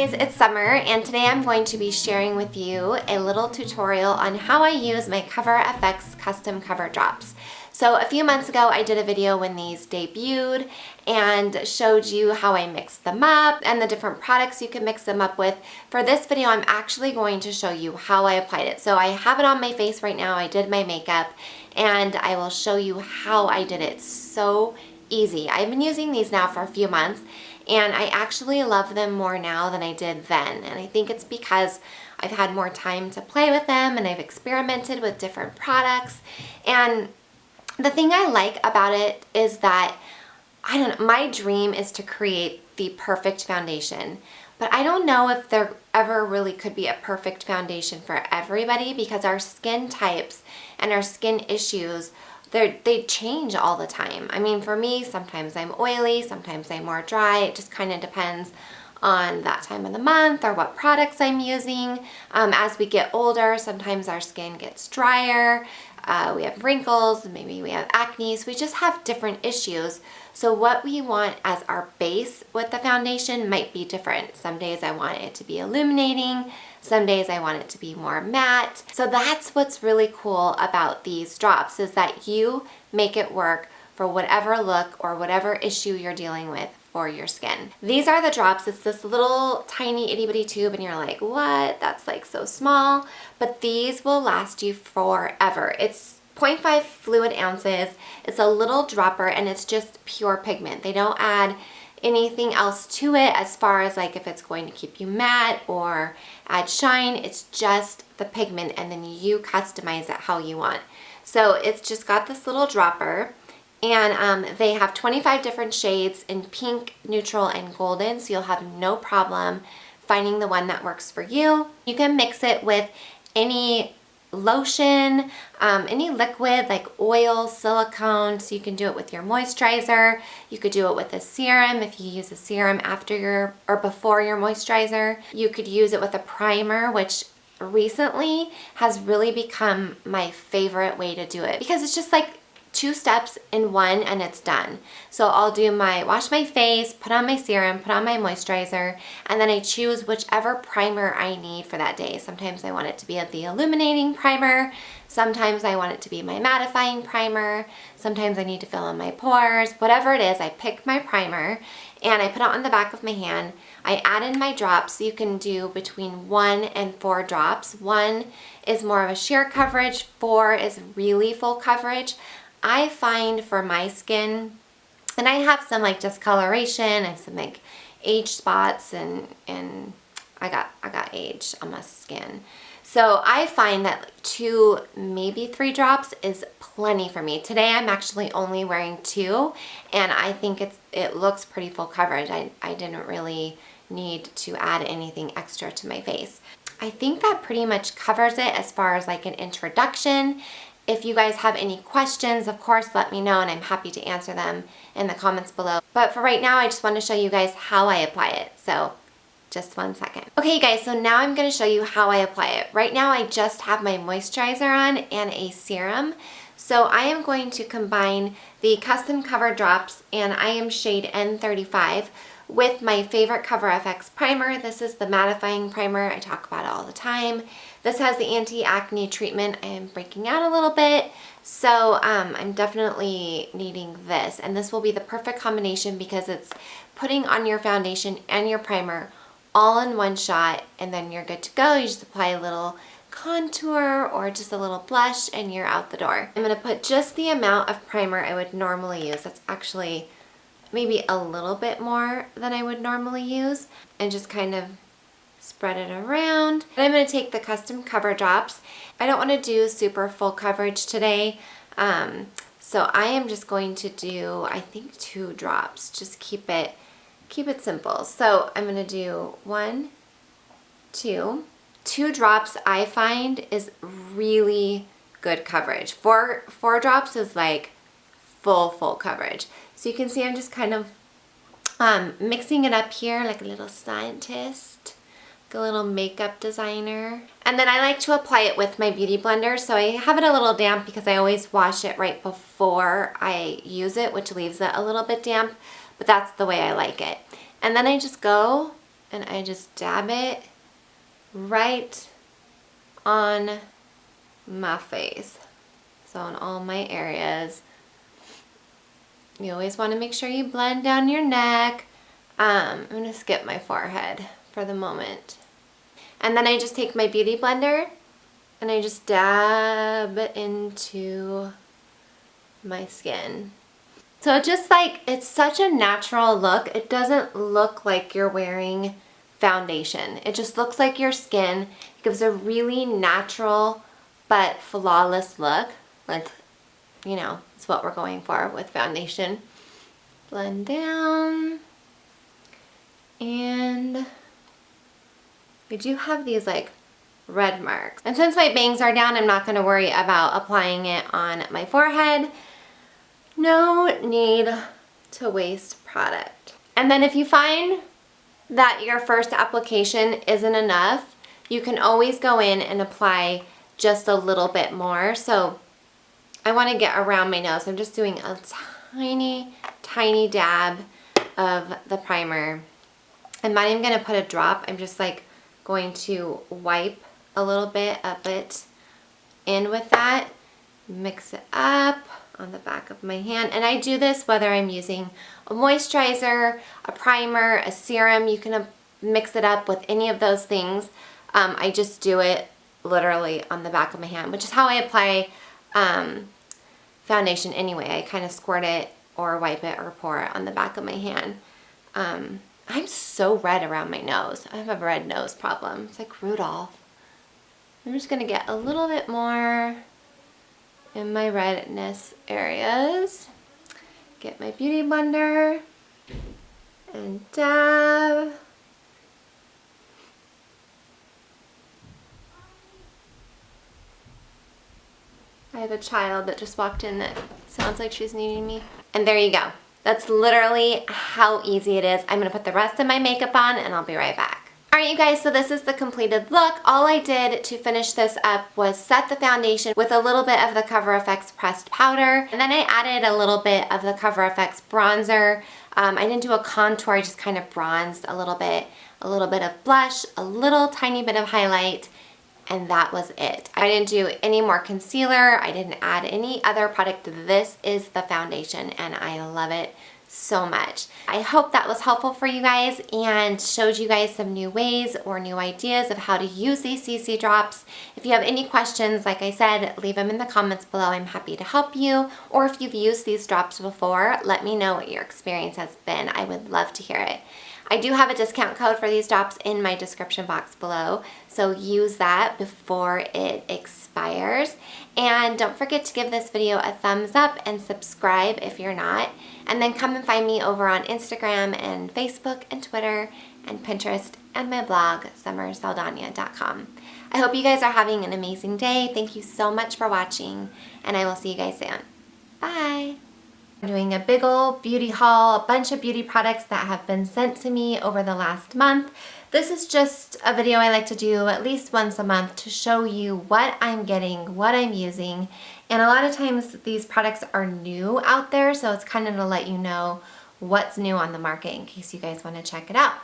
guys, it's Summer and today I'm going to be sharing with you a little tutorial on how I use my Cover FX custom cover drops. So a few months ago I did a video when these debuted and showed you how I mixed them up and the different products you can mix them up with. For this video I'm actually going to show you how I applied it. So I have it on my face right now, I did my makeup, and I will show you how I did it. It's so easy. I've been using these now for a few months and I actually love them more now than I did then. And I think it's because I've had more time to play with them and I've experimented with different products. And the thing I like about it is that, I don't know, my dream is to create the perfect foundation. But I don't know if there ever really could be a perfect foundation for everybody because our skin types and our skin issues, they change all the time. I mean, for me, sometimes I'm oily, sometimes I'm more dry. It just kind of depends on that time of the month or what products I'm using. As we get older, sometimes our skin gets drier. We have wrinkles, maybe we have acne, so we just have different issues. So what we want as our base with the foundation might be different. Some days I want it to be illuminating, some days I want it to be more matte. So that's what's really cool about these drops, is that you make it work for whatever look or whatever issue you're dealing with for your skin. These are the drops. It's this little tiny itty bitty tube and you're like, what? That's like so small. But these will last you forever. It's 0.5 fluid ounces. It's a little dropper and it's just pure pigment. They don't add anything else to it as far as like if it's going to keep you matte or add shine. It's just the pigment and then you customize it how you want. So it's just got this little dropper. And they have 25 different shades in pink, neutral, and golden, so you'll have no problem finding the one that works for you. You can mix it with any lotion, any liquid like oil, silicone, so you can do it with your moisturizer. You could do it with a serum if you use a serum after your or before your moisturizer. You could use it with a primer, which recently has really become my favorite way to do it because it's just like 2 steps in one and it's done. So I'll do wash my face, put on my serum, put on my moisturizer, and then I choose whichever primer I need for that day. Sometimes I want it to be the illuminating primer. Sometimes I want it to be my mattifying primer. Sometimes I need to fill in my pores. Whatever it is, I pick my primer and I put it on the back of my hand. I add in my drops. You can do between 1 and 4 drops. 1 is more of a sheer coverage. 4 is really full coverage. I find for my skin, and I have some like discoloration, I have some like age spots, and I got age on my skin. So I find that like 2, maybe 3 drops is plenty for me. Today I'm actually only wearing 2, and I think it looks pretty full coverage. I didn't really need to add anything extra to my face. I think that pretty much covers it as far as like an introduction. If you guys have any questions, of course, let me know and I'm happy to answer them in the comments below. But for right now, I just want to show you guys how I apply it. So just 1 second. Okay, you guys, so now I'm going to show you how I apply it. Right now, I just have my moisturizer on and a serum. So I am going to combine the custom cover drops, and I am shade N35, with my favorite Cover FX primer. This is the mattifying primer. I talk about it all the time. This has the anti-acne treatment. I am breaking out a little bit, so I'm definitely needing this. And this will be the perfect combination because it's putting on your foundation and your primer all in one shot, and then you're good to go. You just apply a little contour or just a little blush and you're out the door. I'm going to put just the amount of primer I would normally use. That's actually maybe a little bit more than I would normally use, and just kind of spread it around. And I'm going to take the custom cover drops. I don't want to do super full coverage today, so I am just going to do, I think, 2 drops. Just keep it simple. So I'm going to do 1, 2. 2 drops I find is really good coverage. 4 drops is like full coverage. So you can see I'm just kind of mixing it up here like a little scientist, like a little makeup designer. And then I like to apply it with my beauty blender. So I have it a little damp because I always wash it right before I use it, which leaves it a little bit damp, but that's the way I like it. And then I just go and I just dab it right on my face. So in all my areas. You always want to make sure you blend down your neck. I'm going to skip my forehead for the moment. And then I just take my beauty blender and I just dab it into my skin. So just like, it's such a natural look. It doesn't look like you're wearing foundation. It just looks like your skin. It gives a really natural but flawless look. Like, you know, it's what we're going for with foundation. Blend down. And we do have these like red marks. And since my bangs are down, I'm not going to worry about applying it on my forehead. No need to waste product. And then if you find that your first application isn't enough, you can always go in and apply just a little bit more. So I want to get around my nose. I'm just doing a tiny, tiny dab of the primer. I'm not even going to put a drop. I'm just like going to wipe a little bit of it in with that. Mix it up on the back of my hand. And I do this whether I'm using a moisturizer, a primer, a serum. You can mix it up with any of those things. I just do it literally on the back of my hand, which is how I apply foundation anyway. I kind of squirt it or wipe it or pour it on the back of my hand. I'm so red around my nose. I have a red nose problem. It's like Rudolph. I'm just going to get a little bit more in my redness areas. Get my beauty blender and dab. I have a child that just walked in that sounds like she's needing me. And there you go. That's literally how easy it is. I'm gonna put the rest of my makeup on and I'll be right back. All right, you guys, so this is the completed look. All I did to finish this up was set the foundation with a little bit of the Cover FX pressed powder. And then I added a little bit of the Cover FX bronzer. I didn't do a contour, I just kind of bronzed a little bit of blush, a little tiny bit of highlight, and that was it. I didn't do any more concealer. I didn't add any other product. This is the foundation and I love it so much. I hope that was helpful for you guys and showed you guys some new ways or new ideas of how to use these CC drops. If you have any questions, like I said, leave them in the comments below. I'm happy to help you. Or if you've used these drops before, let me know what your experience has been. I would love to hear it. I do have a discount code for these drops in my description box below, so use that before it expires. And don't forget to give this video a thumbs up and subscribe if you're not. And then come and find me over on Instagram and Facebook and Twitter and Pinterest and my blog, summersaldana.com. I hope you guys are having an amazing day. Thank you so much for watching, and I will see you guys soon. Bye! I'm doing a big old beauty haul, a bunch of beauty products that have been sent to me over the last month. This is just a video I like to do at least once a month to show you what I'm getting, what I'm using. And a lot of times these products are new out there, so it's kind of to let you know what's new on the market in case you guys want to check it out.